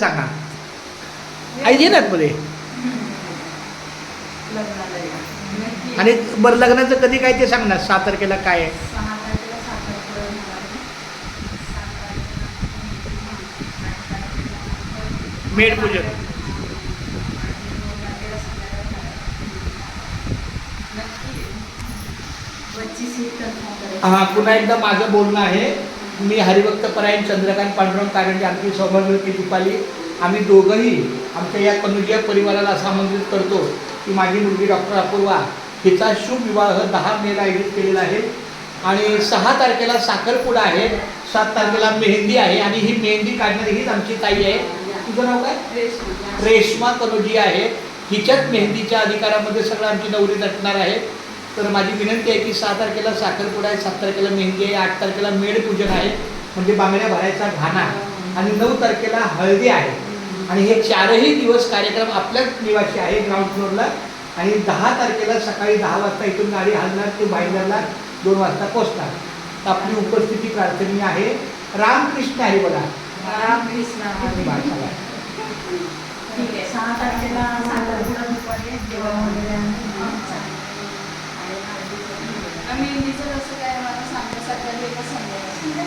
सांगा. आई येणार मध्ये. आणि बरं लग्नाचं कधी काय ते सांग ना. 6 तारखेला काय आहे? मेढ पूजन. हां, पुन्हा एकदा माझं बोलणं आहे. मी हरिभक्त परायण चंद्रकांत पांडुरंग कारंजे, आमची सौभाग्यवती दीपाली, आम्ही दोघंही आमच्या या कनुजिया परिवाराला असं आमंत्रित करतो की माझी मुलगी डॉक्टर अपूर्वा हिचा शुभ विवाह 10 मेला आयोजित केलेला आहे. आणि 6 तारखेला साखरपुडा आहे, 7 तारखेला मेहंदी आहे. आणि ही मेहंदी काढणारी हीच आमची ताई आहे. तुझं नाव काय? रेश्मा कनुजिया आहे. हिच्याच मेहंदीच्या अधिकारामध्ये सगळं आमची नवरी नटणार आहे. तर माझी विनंती आहे की 6 तारखेला साखरपुडा आहे, 7 तारखेला मेहंदी आहे, 8 तारखेला मेढ पूजन आहे म्हणजे बांगड्या भरायचा घाणा, आणि 9 तारखेला हळदी आहे. आणि हे 4ही दिवस कार्यक्रम आपल्याच निवासी आहे ग्राउंड फ्लोअरला. आणि 10 तारखेला सकाळी 10 वाजता इथून गाडी हलणार ते भाईंदरला 2 वाजता पोहोचणार. तर आपली उपस्थिती प्रार्थनीय आहे. रामकृष्ण आहे बघा. रामकृष्ण. ठीक आहे. 6 तारखेला मेहंदीचं कसं काय मला सांगण्यासाठी